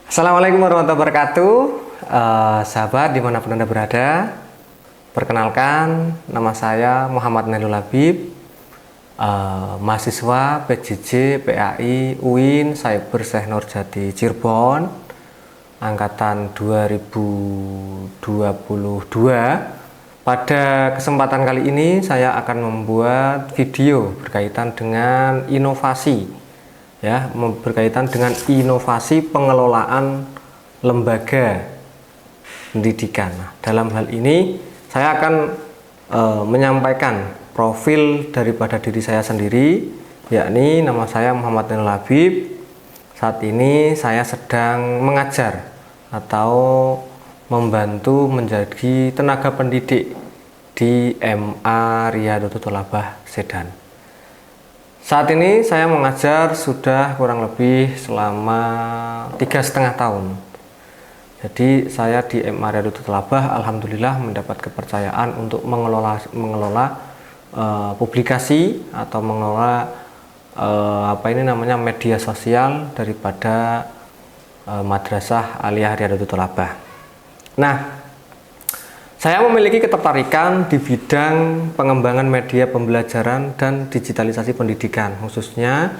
Assalamualaikum warahmatullahi wabarakatuh. Sahabat dimanapun Anda berada, perkenalkan nama saya Muhammad Nailul Habib, mahasiswa PJJ PAI UIN Cyber Syekh Nurjati Cirebon, angkatan 2022. Pada kesempatan kali ini saya akan membuat video berkaitan dengan inovasi, berkaitan dengan inovasi pengelolaan lembaga pendidikan. Nah, dalam hal ini saya akan menyampaikan profil daripada diri saya sendiri, yakni nama saya Muhammad Nailul Habib. Saat ini saya sedang mengajar atau membantu menjadi tenaga pendidik di MA Riyadhut Tholabah Sedan. Saat ini saya mengajar sudah kurang lebih selama 3,5 tahun. Jadi saya di MA Riyadhut Tholabah alhamdulillah mendapat kepercayaan untuk mengelola publikasi atau mengelola media sosial daripada Madrasah Aliyah Riyadhut Tholabah. Nah, saya memiliki ketertarikan di bidang pengembangan media pembelajaran dan digitalisasi pendidikan, khususnya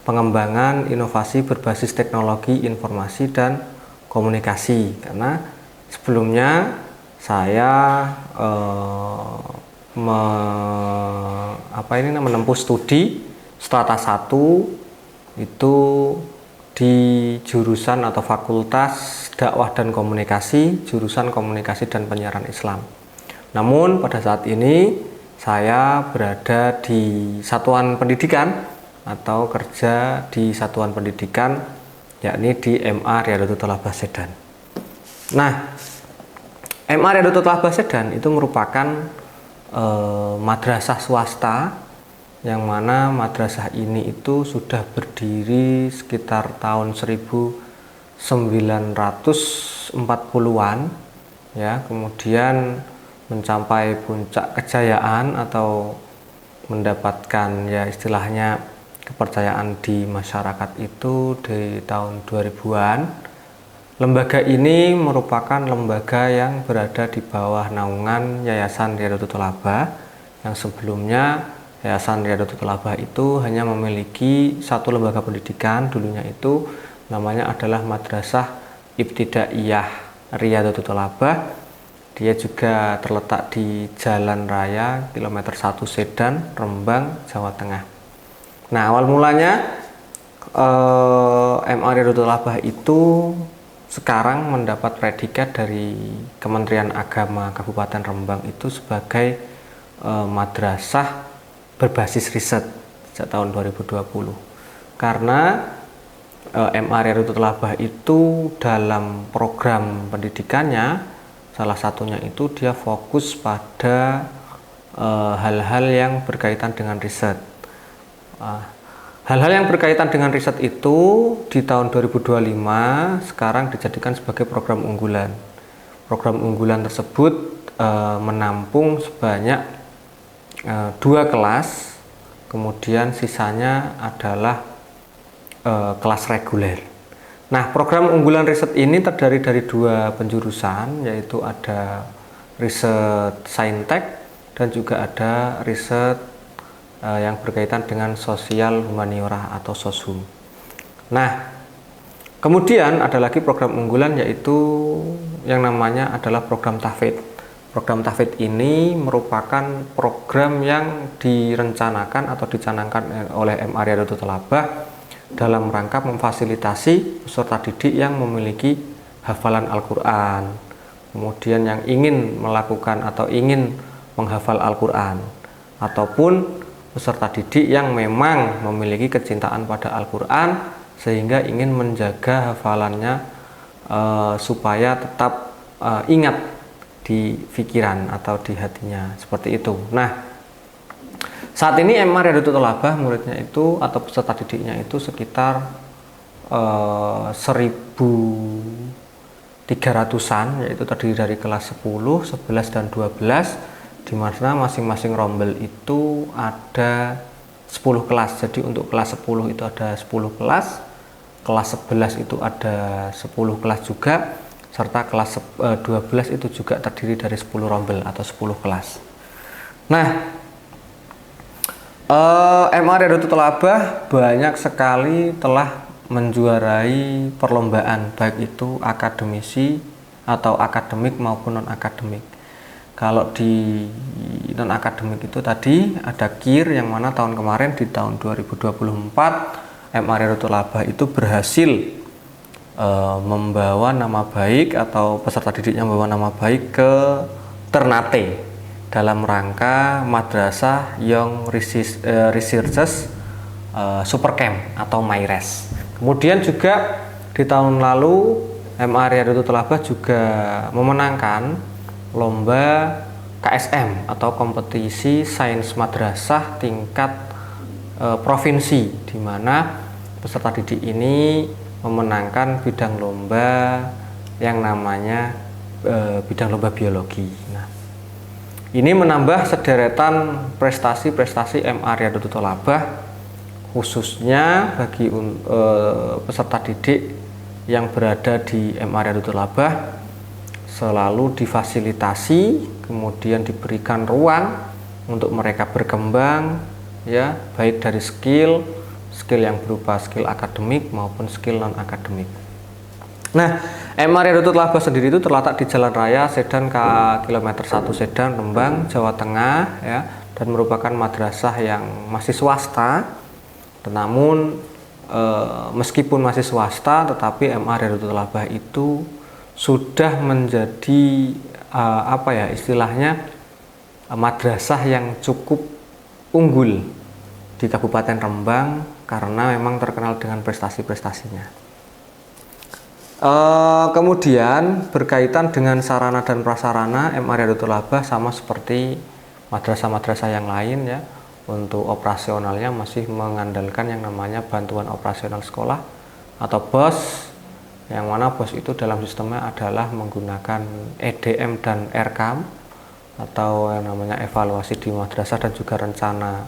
pengembangan inovasi berbasis teknologi informasi dan komunikasi. Karena sebelumnya saya menempuh studi strata 1 itu di jurusan atau fakultas dakwah dan komunikasi, jurusan komunikasi dan penyiaran Islam. Namun pada saat ini saya berada di satuan pendidikan atau kerja di satuan pendidikan, yakni di MA Riyadhut Tholabah Sedan. Nah, MA Riyadhut Tholabah Sedan itu merupakan madrasah swasta, yang mana madrasah ini itu sudah berdiri sekitar tahun 1940-an, kemudian mencapai puncak kejayaan atau mendapatkan istilahnya kepercayaan di masyarakat itu di tahun 2000-an. Lembaga ini merupakan lembaga yang berada di bawah naungan Yayasan Riyadhut Tholabah, yang sebelumnya Yayasan Riyadhut Tholabah itu hanya memiliki satu lembaga pendidikan, dulunya itu namanya adalah Madrasah Ibtidaiyah Riyadhut Tholabah. Dia juga terletak di Jalan Raya kilometer 1 Sedan, Rembang, Jawa Tengah. Nah, awal mulanya MA Riyadhut Tholabah itu sekarang mendapat predikat dari Kementerian Agama Kabupaten Rembang itu sebagai madrasah berbasis riset sejak tahun 2020. Karena MA Riyadhut Tholabah itu dalam program pendidikannya, salah satunya itu dia fokus pada hal-hal yang berkaitan dengan riset. Hal-hal yang berkaitan dengan riset itu di tahun 2025 sekarang dijadikan sebagai program unggulan. Program unggulan tersebut menampung sebanyak 2 kelas, kemudian sisanya adalah kelas reguler. Nah, program unggulan riset ini terdiri dari 2 penjurusan, yaitu ada riset saintek dan juga ada riset yang berkaitan dengan sosial humaniora atau soshum. Nah, kemudian ada lagi program unggulan, yaitu yang namanya adalah program tahfidz. Program tahfidz ini merupakan program yang direncanakan atau dicanangkan oleh MA Riyadhut Tholabah dalam rangka memfasilitasi peserta didik yang memiliki hafalan Al-Quran, kemudian yang ingin melakukan atau ingin menghafal Al-Quran, ataupun peserta didik yang memang memiliki kecintaan pada Al-Quran sehingga ingin menjaga hafalannya supaya tetap ingat di pikiran atau di hatinya, seperti itu. Nah, saat ini MA Riyadhut Tholabah muridnya itu atau peserta didiknya itu sekitar 1.300-an, yaitu terdiri dari kelas 10, 11, dan 12, di mana masing-masing rombel itu ada 10 kelas. Jadi untuk kelas 10 itu ada 10 kelas, kelas 11 itu ada 10 kelas juga, serta kelas 12 itu juga terdiri dari 10 rombel atau 10 kelas. Nah, MA Riyadatul Thalabah banyak sekali telah menjuarai perlombaan, baik itu akademisi atau akademik maupun non-akademik. Kalau di non-akademik itu tadi ada KIR, yang mana tahun kemarin di tahun 2024 MA Riyadatul Thalabah itu berhasil membawa nama baik, atau peserta didiknya membawa nama baik ke Ternate dalam rangka Madrasah Young Researchers Supercamp atau MyRes. Kemudian juga di tahun lalu MA Riyadatul Thalabah juga memenangkan lomba KSM atau kompetisi sains madrasah tingkat provinsi, di mana peserta didik ini memenangkan bidang lomba yang namanya bidang lomba biologi. Nah, ini menambah sederetan prestasi-prestasi MA Riyadatul Thalabah, khususnya bagi peserta didik yang berada di MA Riyadatul Thalabah selalu difasilitasi, kemudian diberikan ruang untuk mereka berkembang, ya, baik dari skill yang berupa skill akademik maupun skill non akademik. Nah, MA Riyadatul Thalabah sendiri itu terletak di Jalan Raya Sedan kilometer 1 Sedan, Rembang, Jawa Tengah, ya, dan merupakan madrasah yang masih swasta. Namun meskipun masih swasta, tetapi MA Riyadatul Thalabah itu sudah menjadi istilahnya madrasah yang cukup unggul di Kabupaten Rembang karena memang terkenal dengan prestasi-prestasinya. Kemudian berkaitan dengan sarana dan prasarana, MA Riyadatul Thalabah sama seperti madrasah-madrasah yang lain, ya, untuk operasionalnya masih mengandalkan yang namanya bantuan operasional sekolah atau BOS, yang mana BOS itu dalam sistemnya adalah menggunakan EDM dan RKAM atau yang namanya evaluasi di madrasah dan juga rencana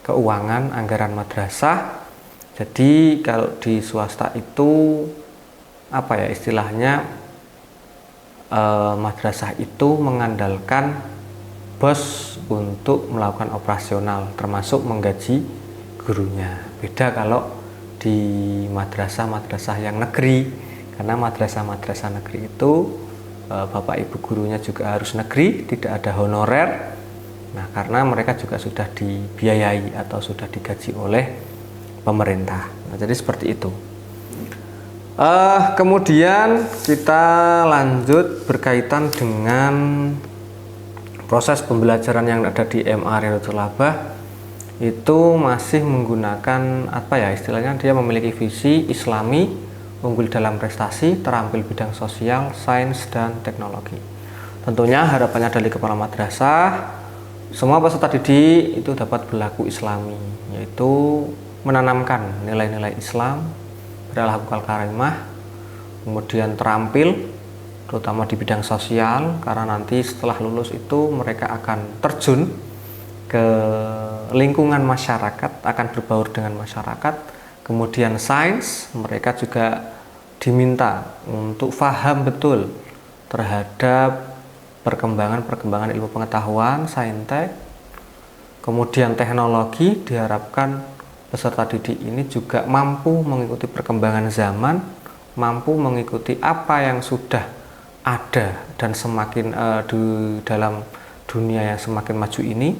keuangan anggaran madrasah. Jadi kalau di swasta itu istilahnya madrasah itu mengandalkan BOS untuk melakukan operasional, termasuk menggaji gurunya. Beda kalau di madrasah-madrasah yang negeri, karena madrasah-madrasah negeri itu bapak ibu gurunya juga harus negeri, tidak ada honorer. Nah, karena mereka juga sudah dibiayai atau sudah digaji oleh pemerintah. Nah, jadi seperti itu. Kemudian kita lanjut berkaitan dengan proses pembelajaran yang ada di MA Riyadatul Thalabah. Itu masih menggunakan istilahnya dia memiliki visi Islami, unggul dalam prestasi, terampil bidang sosial, sains, dan teknologi. Tentunya harapannya dari kepala madrasah, semua peserta didik itu dapat berlaku Islami, yaitu menanamkan nilai-nilai Islam, berakhlakul karimah, kemudian terampil terutama di bidang sosial, karena nanti setelah lulus itu mereka akan terjun ke lingkungan masyarakat, akan berbaur dengan masyarakat. Kemudian sains, mereka juga diminta untuk paham betul terhadap perkembangan ilmu pengetahuan, saintek. Kemudian teknologi, diharapkan peserta didik ini juga mampu mengikuti perkembangan zaman, mampu mengikuti apa yang sudah ada dan semakin di dalam dunia yang semakin maju ini.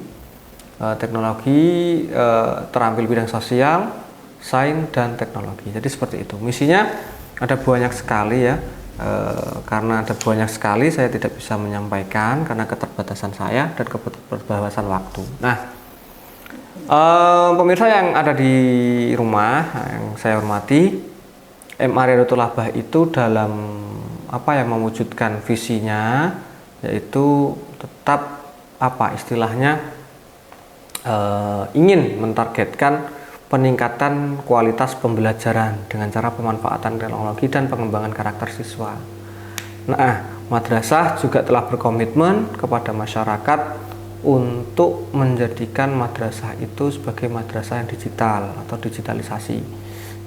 Teknologi, terampil bidang sosial, sains, dan teknologi. Jadi seperti itu. Misinya ada banyak sekali, ya. Karena ada banyak sekali saya tidak bisa menyampaikan karena keterbatasan saya dan keterbatasan waktu. Nah, pemirsa yang ada di rumah yang saya hormati, MA Riyadatul Thalabah itu dalam mewujudkan visinya, yaitu tetap istilahnya ingin mentargetkan peningkatan kualitas pembelajaran dengan cara pemanfaatan teknologi dan pengembangan karakter siswa. Nah, madrasah juga telah berkomitmen kepada masyarakat untuk menjadikan madrasah itu sebagai madrasah yang digital atau digitalisasi.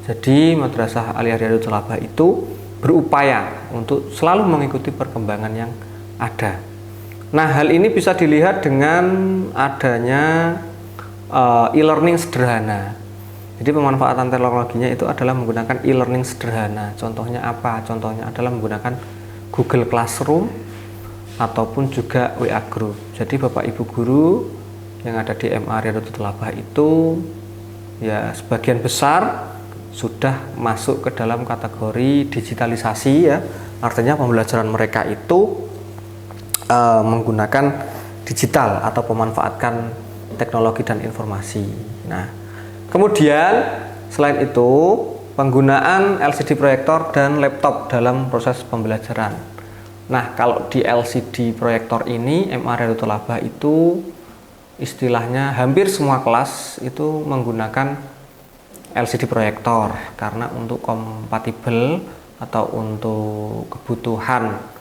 Jadi Madrasah Aliyah Riyadhut Thalabah itu berupaya untuk selalu mengikuti perkembangan yang ada. Nah, hal ini bisa dilihat dengan adanya e-learning sederhana. Jadi pemanfaatan teknologinya itu adalah menggunakan e-learning sederhana. Contohnya apa? Contohnya adalah menggunakan Google Classroom ataupun juga WA Group. Jadi Bapak Ibu guru yang ada di MA Riyadhut Thalabah itu ya sebagian besar sudah masuk ke dalam kategori digitalisasi ya. Artinya pembelajaran mereka itu menggunakan digital atau memanfaatkan teknologi dan informasi. Nah, kemudian selain itu penggunaan LCD proyektor dan laptop dalam proses pembelajaran. Nah, kalau di LCD proyektor ini MA Riyadhut Thalabah itu istilahnya hampir semua kelas itu menggunakan LCD proyektor karena untuk kompatibel atau untuk kebutuhan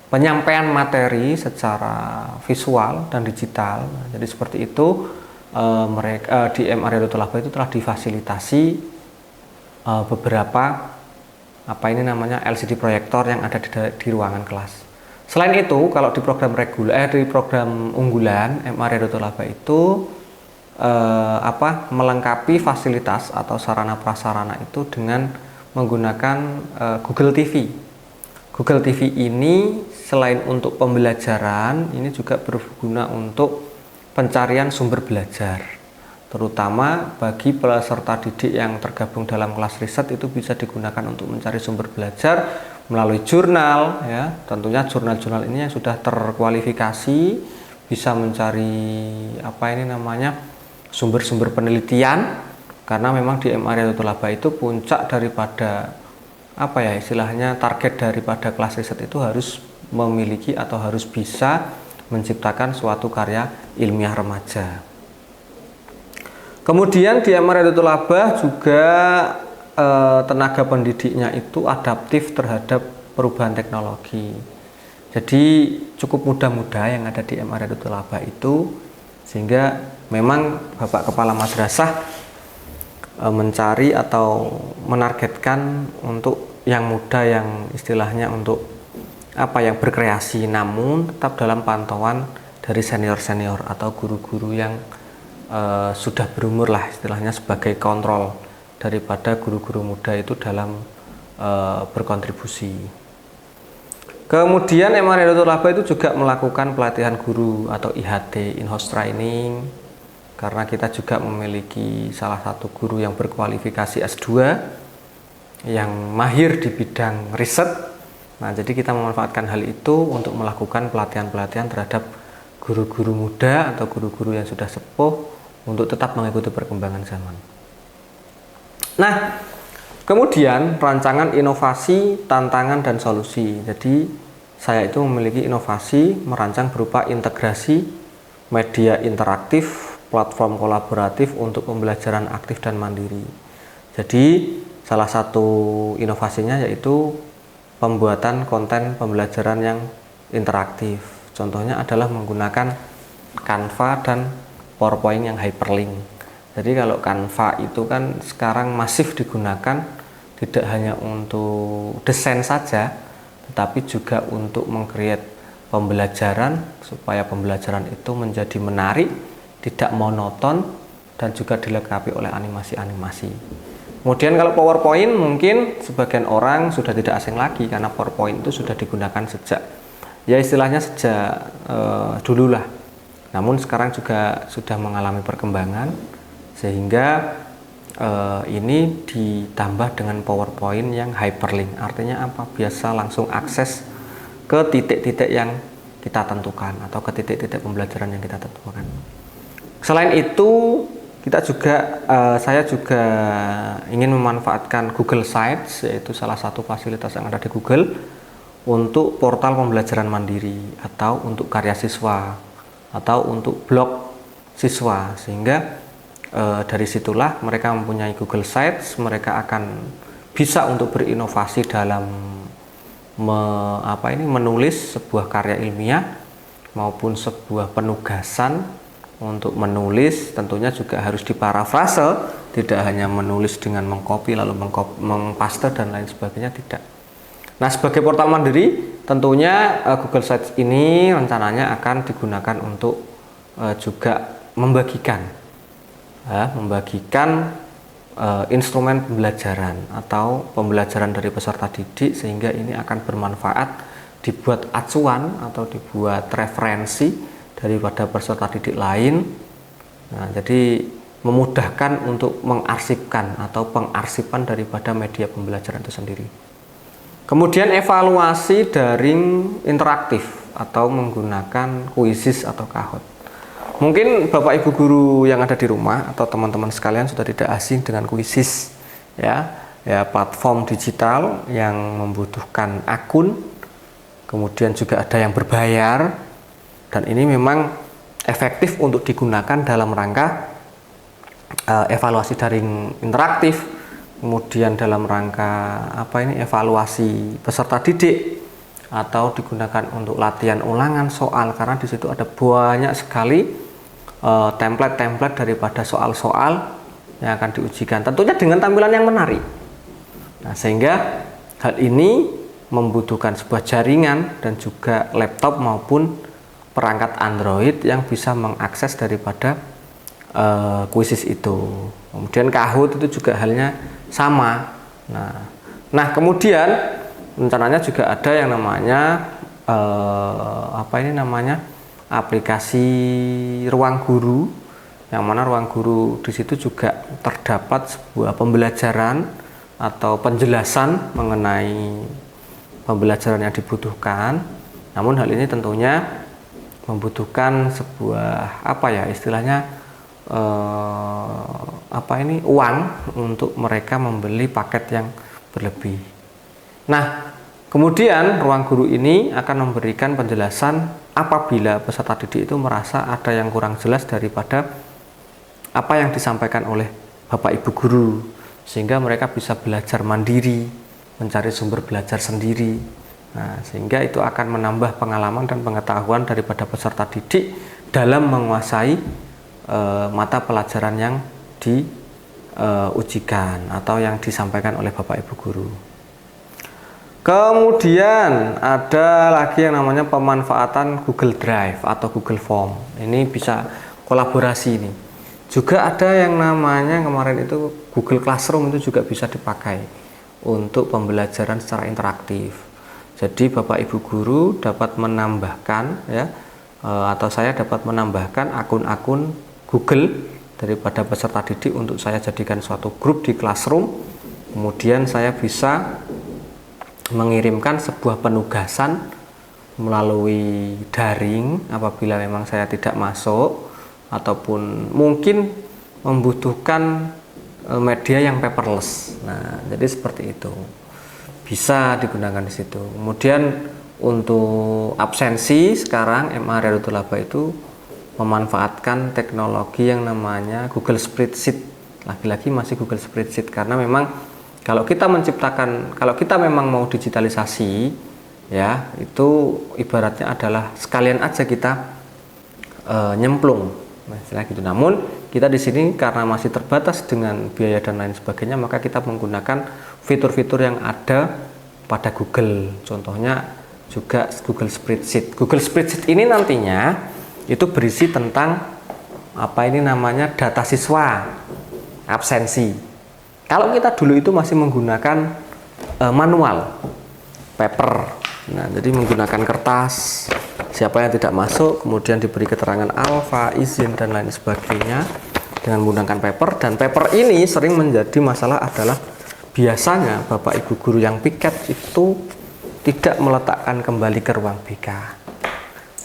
penyampaian materi secara visual dan digital. Jadi seperti itu mereka di MA Riyadhut Thalabah itu telah difasilitasi beberapa LCD proyektor yang ada di ruangan kelas. Selain itu, kalau di program di program unggulan MA Riyadhut Thalabah itu melengkapi fasilitas atau sarana prasarana itu dengan menggunakan Google TV. Google TV ini selain untuk pembelajaran, ini juga berguna untuk pencarian sumber belajar. Terutama bagi peserta didik yang tergabung dalam kelas riset itu bisa digunakan untuk mencari sumber belajar melalui jurnal ya. Tentunya jurnal-jurnal ini yang sudah terkualifikasi bisa mencari sumber-sumber penelitian, karena memang di MA Riyadhut Thalabah itu puncak daripada target daripada kelas riset itu harus memiliki atau harus bisa menciptakan suatu karya ilmiah remaja. Kemudian di MA Riyadhut Thalabah juga tenaga pendidiknya itu adaptif terhadap perubahan teknologi. Jadi cukup muda-muda yang ada di MA Riyadhut Thalabah itu, sehingga memang Bapak Kepala Madrasah mencari atau menargetkan untuk yang muda yang istilahnya untuk yang berkreasi, namun tetap dalam pantauan dari senior-senior atau guru-guru yang sudah berumur lah istilahnya sebagai kontrol daripada guru-guru muda itu dalam berkontribusi. Kemudian MA Riyadhut Thalabah itu juga melakukan pelatihan guru atau IHT, in-house training, karena kita juga memiliki salah satu guru yang berkualifikasi S2 yang mahir di bidang riset. Nah, jadi kita memanfaatkan hal itu untuk melakukan pelatihan-pelatihan terhadap guru-guru muda atau guru-guru yang sudah sepuh untuk tetap mengikuti perkembangan zaman. Nah, kemudian rancangan inovasi, tantangan, dan solusi. Jadi saya itu memiliki inovasi merancang berupa integrasi media interaktif, platform kolaboratif untuk pembelajaran aktif dan mandiri. Jadi salah satu inovasinya yaitu pembuatan konten pembelajaran yang interaktif. Contohnya adalah menggunakan Canva dan PowerPoint yang hyperlink. Jadi kalau Canva itu kan sekarang masif digunakan tidak hanya untuk desain saja, tetapi juga untuk meng-create pembelajaran supaya pembelajaran itu menjadi menarik, tidak monoton, dan juga dilengkapi oleh animasi-animasi. Kemudian kalau PowerPoint mungkin sebagian orang sudah tidak asing lagi karena PowerPoint itu sudah digunakan sejak dulu lah. Namun sekarang juga sudah mengalami perkembangan sehingga ini ditambah dengan PowerPoint yang hyperlink. Artinya apa? Biasa langsung akses ke titik-titik yang kita tentukan atau ke titik-titik pembelajaran yang kita tentukan. Selain itu, saya juga ingin memanfaatkan Google Sites, yaitu salah satu fasilitas yang ada di Google untuk portal pembelajaran mandiri atau untuk karya siswa atau untuk blog siswa, sehingga dari situlah mereka mempunyai Google Sites, mereka akan bisa untuk berinovasi dalam menulis sebuah karya ilmiah maupun sebuah penugasan. Untuk menulis tentunya juga harus diparafrase, tidak hanya menulis dengan mengcopy lalu mengpaste dan lain sebagainya, tidak. Nah, sebagai portal mandiri tentunya Google Sites ini rencananya akan digunakan untuk juga membagikan instrumen pembelajaran atau pembelajaran dari peserta didik, sehingga ini akan bermanfaat, dibuat acuan atau dibuat referensi daripada peserta didik lain. Nah, jadi memudahkan untuk mengarsipkan atau pengarsipan daripada media pembelajaran itu sendiri. Kemudian evaluasi daring interaktif atau menggunakan quizzes atau Kahoot. Mungkin Bapak Ibu guru yang ada di rumah atau teman-teman sekalian sudah tidak asing dengan quizzes, ya platform digital yang membutuhkan akun, kemudian juga ada yang berbayar, dan ini memang efektif untuk digunakan dalam rangka evaluasi daring interaktif, kemudian dalam rangka evaluasi peserta didik, atau digunakan untuk latihan ulangan soal, karena di situ ada banyak sekali template-template daripada soal-soal yang akan diujikan, tentunya dengan tampilan yang menarik. Nah, sehingga hal ini membutuhkan sebuah jaringan dan juga laptop maupun perangkat Android yang bisa mengakses daripada quizzes itu. Kemudian Kahoot itu juga halnya sama. Nah, kemudian rencananya juga ada yang namanya aplikasi Ruang Guru, yang mana Ruang Guru di situ juga terdapat sebuah pembelajaran atau penjelasan mengenai pembelajaran yang dibutuhkan. Namun hal ini tentunya membutuhkan sebuah uang untuk mereka membeli paket yang berlebih. Nah, kemudian Ruang Guru ini akan memberikan penjelasan apabila peserta didik itu merasa ada yang kurang jelas daripada apa yang disampaikan oleh Bapak Ibu guru, sehingga mereka bisa belajar mandiri, mencari sumber belajar sendiri. Nah, sehingga itu akan menambah pengalaman dan pengetahuan daripada peserta didik dalam menguasai mata pelajaran yang diujikan atau yang disampaikan oleh Bapak Ibu guru. Kemudian ada lagi yang namanya pemanfaatan Google Drive atau Google Form. Ini bisa kolaborasi ini. Juga ada yang namanya kemarin itu Google Classroom, itu juga bisa dipakai untuk pembelajaran secara interaktif. Jadi Bapak Ibu guru dapat menambahkan atau saya dapat menambahkan akun-akun Google daripada peserta didik untuk saya jadikan suatu grup di Classroom. Kemudian saya bisa mengirimkan sebuah penugasan melalui daring apabila memang saya tidak masuk, ataupun mungkin membutuhkan media yang paperless. Nah, jadi seperti itu bisa digunakan di situ. Kemudian untuk absensi, sekarang MA Riyadhul Laba itu memanfaatkan teknologi yang namanya Google Spreadsheet. Lagi-lagi masih Google Spreadsheet, karena memang kalau kita memang mau digitalisasi, ya itu ibaratnya adalah sekalian aja kita nyemplung, istilah gitu. Namun kita di sini karena masih terbatas dengan biaya dan lain sebagainya, maka kita menggunakan fitur-fitur yang ada pada Google. Contohnya juga Google Spreadsheet. Google Spreadsheet ini nantinya itu berisi tentang data siswa, absensi. Kalau kita dulu itu masih menggunakan manual, paper, nah jadi menggunakan kertas, siapa yang tidak masuk, kemudian diberi keterangan alfa, izin dan lain sebagainya dengan menggunakan paper. Dan paper ini sering menjadi masalah adalah biasanya Bapak Ibu guru yang piket itu tidak meletakkan kembali ke ruang BK.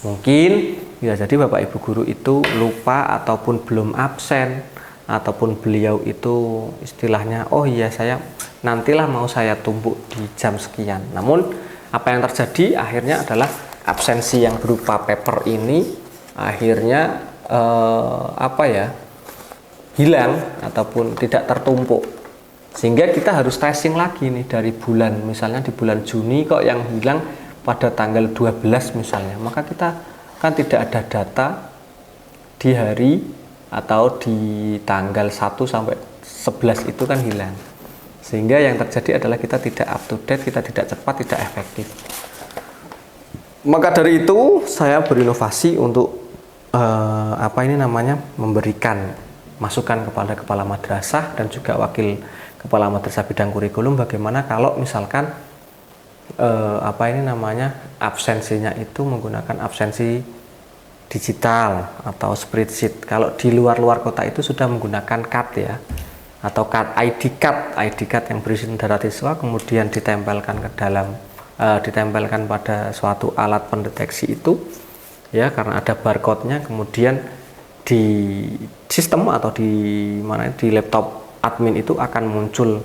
Mungkin bisa jadi Bapak Ibu guru itu lupa ataupun belum absen, ataupun beliau itu istilahnya saya nantilah mau saya tumpuk di jam sekian. Namun apa yang terjadi akhirnya adalah absensi yang berupa paper ini akhirnya hilang ataupun tidak tertumpuk, sehingga kita harus tracing lagi nih dari bulan, misalnya di bulan Juni kok yang hilang pada tanggal 12 misalnya, maka kita kan tidak ada data di hari atau di tanggal 1 sampai 11 itu kan hilang. Sehingga yang terjadi adalah kita tidak up to date, kita tidak cepat, tidak efektif. Maka dari itu saya berinovasi untuk memberikan masukan kepada kepala madrasah dan juga wakil kepala madrasah bidang kurikulum, bagaimana kalau misalkan absensinya itu menggunakan absensi digital atau spreadsheet. Kalau di luar kota itu sudah menggunakan card ya, atau ID card yang berisi data siswa, kemudian ditempelkan ke dalam ditempelkan pada suatu alat pendeteksi itu ya, karena ada barcode-nya, kemudian di sistem atau di laptop admin itu akan muncul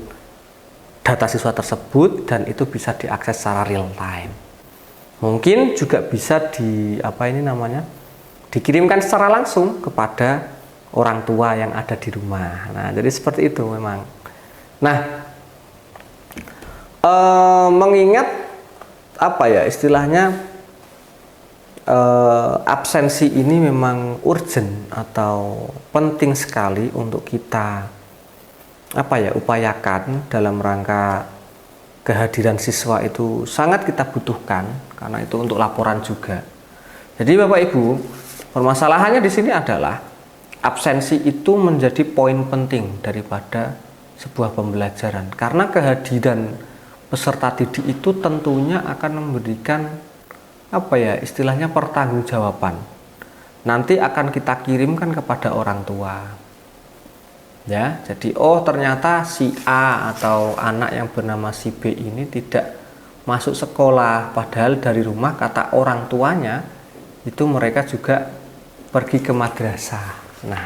data siswa tersebut dan itu bisa diakses secara real time. Mungkin juga bisa dikirimkan secara langsung kepada orang tua yang ada di rumah. Nah, jadi seperti itu memang. Nah, mengingat absensi ini memang urgent atau penting sekali untuk kita upayakan dalam rangka kehadiran siswa itu sangat kita butuhkan, karena itu untuk laporan juga. Jadi Bapak Ibu, permasalahannya di sini adalah absensi itu menjadi poin penting daripada sebuah pembelajaran, karena kehadiran peserta didik itu tentunya akan memberikan pertanggungjawaban. Nanti akan kita kirimkan kepada orang tua. Ya, jadi ternyata si A atau anak yang bernama si B ini tidak masuk sekolah, padahal dari rumah kata orang tuanya itu mereka juga pergi ke madrasah. Nah,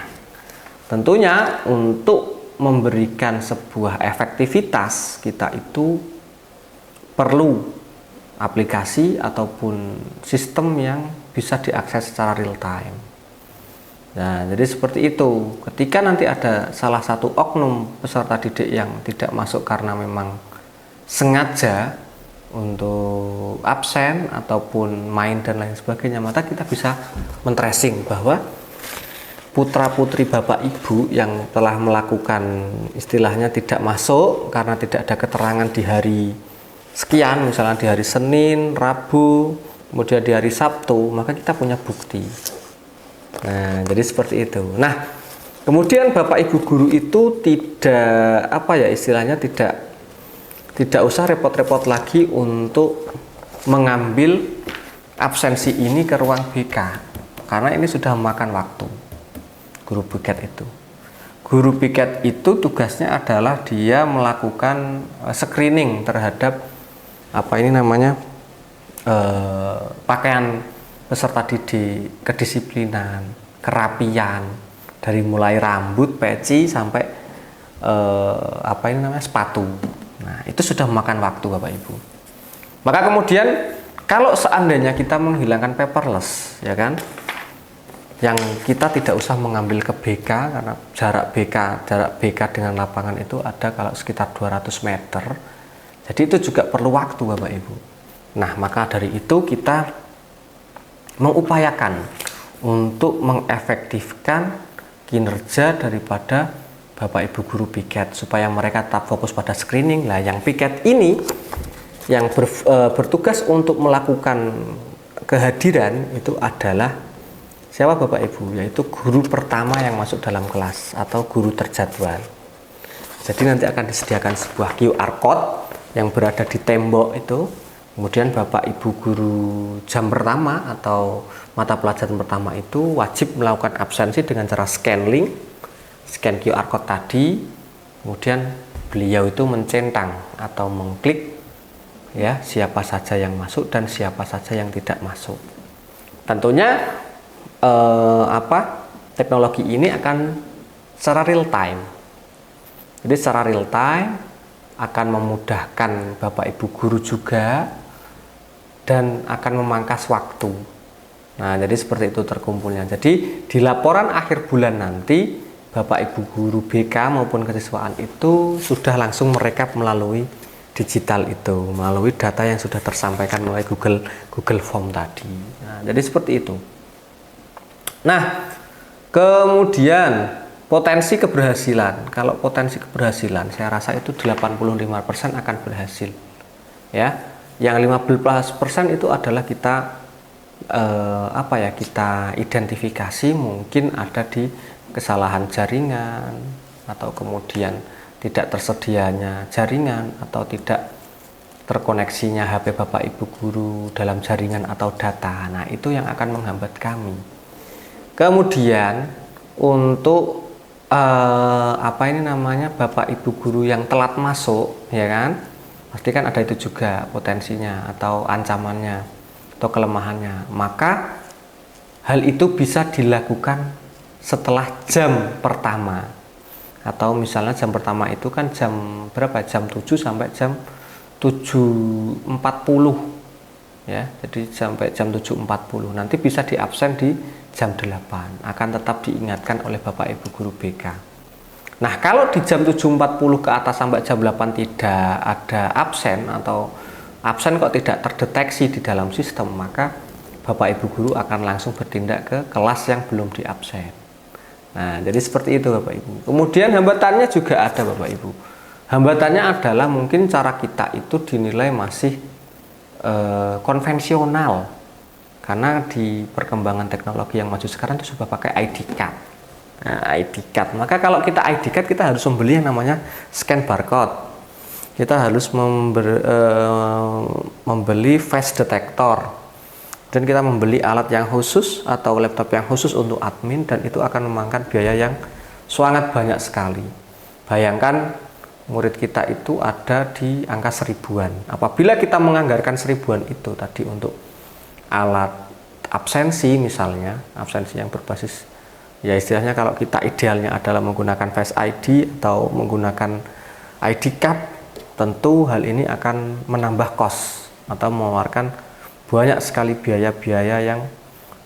tentunya untuk memberikan sebuah efektivitas, kita itu perlu aplikasi ataupun sistem yang bisa diakses secara real time. Nah, jadi seperti itu. Ketika nanti ada salah satu oknum peserta didik yang tidak masuk karena memang sengaja untuk absen ataupun main dan lain sebagainya, maka kita bisa men-tracing bahwa putra-putri Bapak Ibu yang telah melakukan istilahnya tidak masuk karena tidak ada keterangan di hari sekian, misalnya di hari Senin, Rabu, kemudian di hari Sabtu, maka kita punya bukti. Nah, jadi seperti itu. Nah, kemudian Bapak Ibu guru itu tidak usah repot-repot lagi untuk mengambil absensi ini ke ruang BK, karena ini sudah memakan waktu. Guru piket itu tugasnya adalah dia melakukan screening terhadap pakaian peserta didik, kedisiplinan, kerapian, dari mulai rambut, peci sampai sepatu. Nah, itu sudah memakan waktu Bapak Ibu. Maka kemudian kalau seandainya kita menghilangkan paperless, ya kan, yang kita tidak usah mengambil ke BK, karena jarak BK dengan lapangan itu ada kalau sekitar 200 meter. Jadi itu juga perlu waktu Bapak Ibu. Nah, maka dari itu kita mengupayakan untuk mengefektifkan kinerja daripada Bapak Ibu guru piket supaya mereka tetap fokus pada screening. Lah, yang piket ini yang bertugas untuk melakukan kehadiran itu adalah siapa Bapak Ibu? Yaitu guru pertama yang masuk dalam kelas atau guru terjadwal. Jadi nanti akan disediakan sebuah QR code yang berada di tembok itu. Kemudian Bapak Ibu guru jam pertama atau mata pelajaran pertama itu wajib melakukan absensi dengan cara scan link, scan QR code tadi. Kemudian beliau itu mencentang atau mengklik ya siapa saja yang masuk dan siapa saja yang tidak masuk. Tentunya teknologi ini akan secara real time. Jadi secara real time akan memudahkan Bapak Ibu guru juga dan akan memangkas waktu. Nah, jadi seperti itu terkumpulnya. Jadi di laporan akhir bulan nanti Bapak Ibu guru BK maupun kesiswaan itu sudah langsung merekap melalui digital itu, melalui data yang sudah tersampaikan melalui Google Form tadi. Nah, jadi seperti itu. Nah, kemudian potensi keberhasilan. Kalau potensi keberhasilan saya rasa itu 85% akan berhasil. Ya. Yang 15% itu adalah kita kita identifikasi mungkin ada di kesalahan jaringan atau kemudian tidak tersedianya jaringan atau tidak terkoneksinya HP Bapak Ibu guru dalam jaringan atau data. Nah, itu yang akan menghambat kami. Kemudian untuk Bapak Ibu guru yang telat masuk, ya kan? Pasti kan ada itu juga potensinya atau ancamannya atau kelemahannya. Maka hal itu bisa dilakukan setelah jam pertama. Atau misalnya jam pertama itu kan jam berapa? Jam 7 sampai jam 7.40. Ya, jadi sampai jam 7.40. Nanti bisa diabsen di jam 8. Akan tetap diingatkan oleh Bapak Ibu guru BK. Nah, kalau di jam 7.40 ke atas sampai jam 8 tidak ada absen atau absen kok tidak terdeteksi di dalam sistem, maka Bapak Ibu guru akan langsung bertindak ke kelas yang belum diabsen. Nah, jadi seperti itu Bapak Ibu. Kemudian hambatannya juga ada Bapak Ibu. Hambatannya adalah mungkin cara kita itu dinilai masih konvensional. Karena di perkembangan teknologi yang maju sekarang itu sudah pakai ID card. Nah, ID card. Maka kalau kita ID card kita harus membeli yang namanya scan barcode. Kita harus membeli face detector. Dan kita membeli alat yang khusus atau laptop yang khusus untuk admin, dan itu akan memakan biaya yang sangat banyak sekali. Bayangkan murid kita itu ada di angka 1000-an. Apabila kita menganggarkan 1000-an itu tadi untuk alat absensi misalnya, absensi yang berbasis ya istilahnya kalau kita idealnya adalah menggunakan Face ID atau menggunakan ID card, tentu hal ini akan menambah kos atau mengeluarkan banyak sekali biaya-biaya yang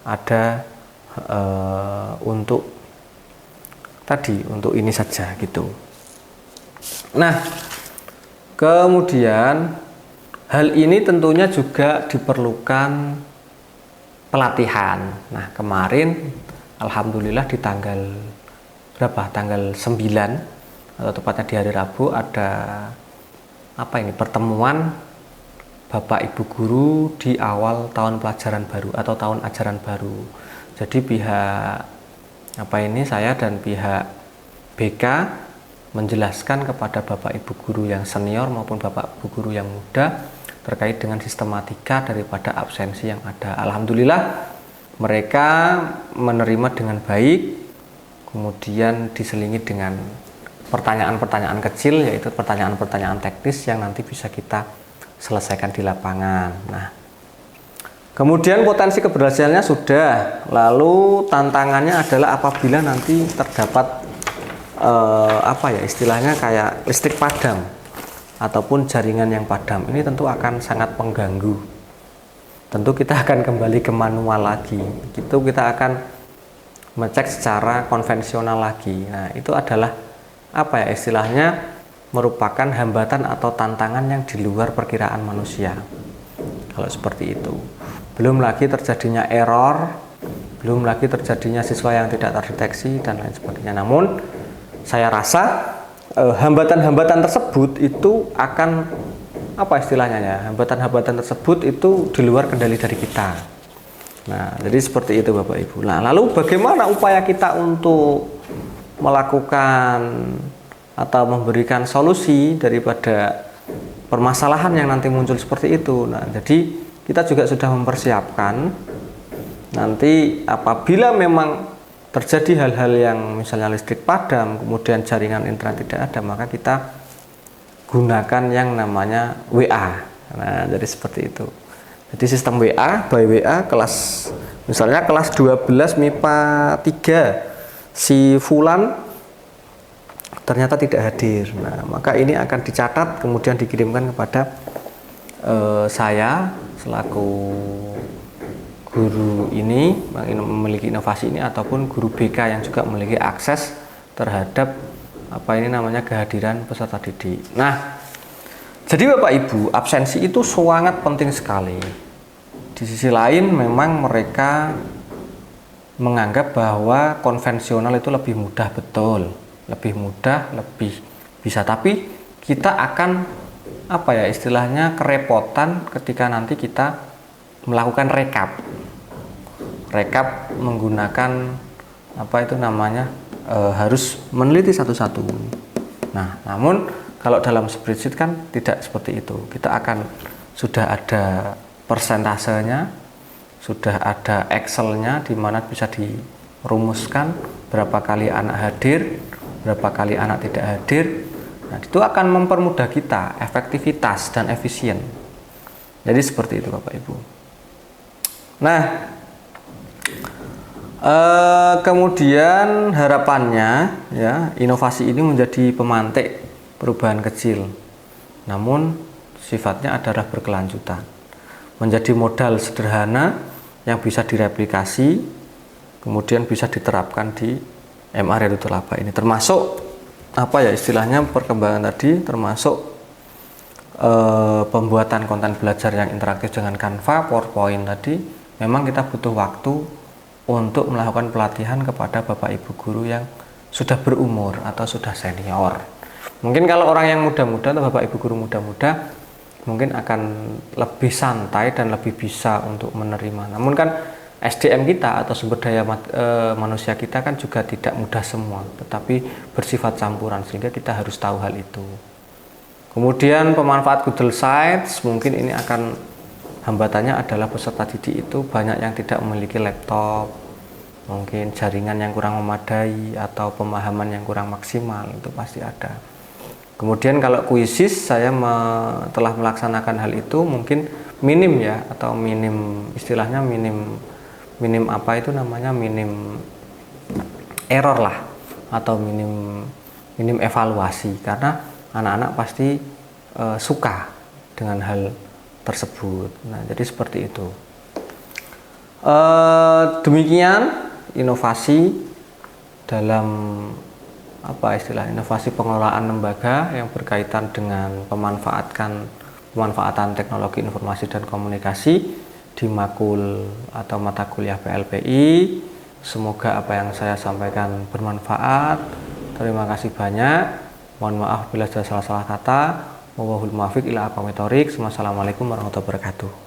ada untuk ini saja gitu. Nah, kemudian hal ini tentunya juga diperlukan pelatihan. Nah, kemarin alhamdulillah di tanggal berapa? Tanggal 9 atau tepatnya di hari Rabu ada pertemuan Bapak Ibu guru di awal tahun pelajaran baru atau tahun ajaran baru. Jadi pihak saya dan pihak BK menjelaskan kepada Bapak Ibu guru yang senior maupun Bapak Ibu guru yang muda terkait dengan sistematika daripada absensi yang ada. Alhamdulillah mereka menerima dengan baik, kemudian diselingi dengan pertanyaan-pertanyaan kecil, yaitu pertanyaan-pertanyaan teknis yang nanti bisa kita selesaikan di lapangan. Nah, kemudian potensi keberhasilannya sudah, lalu tantangannya adalah apabila nanti terdapat istilahnya kayak listrik padam ataupun jaringan yang padam. Ini tentu akan sangat mengganggu. Tentu kita akan kembali ke manual lagi. Itu kita akan mengecek secara konvensional lagi. Nah, itu adalah istilahnya merupakan hambatan atau tantangan yang di luar perkiraan manusia. Kalau seperti itu. Belum lagi terjadinya error, belum lagi terjadinya siswa yang tidak terdeteksi dan lain sebagainya. Namun saya rasa hambatan-hambatan tersebut itu akan hambatan-hambatan tersebut itu di luar kendali dari kita. Nah, jadi seperti itu Bapak Ibu. Nah, lalu bagaimana upaya kita untuk melakukan atau memberikan solusi daripada permasalahan yang nanti muncul seperti itu? Nah, jadi kita juga sudah mempersiapkan nanti apabila memang terjadi hal-hal yang misalnya listrik padam, kemudian jaringan internet tidak ada, maka kita gunakan yang namanya WA. Nah, jadi seperti itu. Jadi sistem WA, by WA misalnya kelas 12 MIPA 3 si Fulan ternyata tidak hadir. Nah, maka ini akan dicatat kemudian dikirimkan kepada saya selaku guru ini memiliki inovasi ini ataupun guru BK yang juga memiliki akses terhadap kehadiran peserta didik. Nah, jadi Bapak Ibu, absensi itu sangat penting sekali. Di sisi lain memang mereka menganggap bahwa konvensional itu lebih mudah, betul, lebih mudah, lebih bisa, tapi kita akan apa ya istilahnya kerepotan ketika nanti kita melakukan rekap menggunakan apa itu namanya harus meneliti satu-satu. Nah, namun kalau dalam spreadsheet kan tidak seperti itu. Kita akan sudah ada persentasenya, sudah ada Excel-nya di mana bisa dirumuskan berapa kali anak hadir, berapa kali anak tidak hadir. Nah, itu akan mempermudah kita efektivitas dan efisien. Jadi seperti itu Bapak Ibu. Nah, kemudian harapannya ya inovasi ini menjadi pemantik perubahan kecil, namun sifatnya adalah berkelanjutan, menjadi modal sederhana yang bisa direplikasi, kemudian bisa diterapkan di MA Riyadhul Laba ini, termasuk apa ya istilahnya perkembangan tadi, termasuk pembuatan konten belajar yang interaktif dengan Canva, PowerPoint tadi. Memang kita butuh waktu untuk melakukan pelatihan kepada Bapak Ibu guru yang sudah berumur atau sudah senior. Mungkin kalau orang yang muda-muda atau Bapak Ibu guru muda-muda mungkin akan lebih santai dan lebih bisa untuk menerima. Namun kan SDM kita atau sumber daya manusia kita kan juga tidak mudah semua, tetapi bersifat campuran, sehingga kita harus tahu hal itu. Kemudian pemanfaat Google Sites, mungkin ini akan hambatannya adalah peserta didik itu banyak yang tidak memiliki laptop, mungkin jaringan yang kurang memadai atau pemahaman yang kurang maksimal, itu pasti ada. Kemudian kalau kuisis saya telah melaksanakan hal itu mungkin minim ya, atau minim istilahnya minim apa itu namanya, minim error lah, atau minim evaluasi, karena anak-anak pasti suka dengan hal tersebut. Nah, jadi seperti itu. Demikian inovasi dalam apa istilah inovasi pengelolaan lembaga yang berkaitan dengan pemanfaatan teknologi informasi dan komunikasi di makul atau mata kuliah PLPI. Semoga apa yang saya sampaikan bermanfaat. Terima kasih banyak. Mohon maaf bila ada salah-salah kata. Wallahul muwaffiq ila aqwamit thoriq. Wassalamualaikum warahmatullahi wabarakatuh.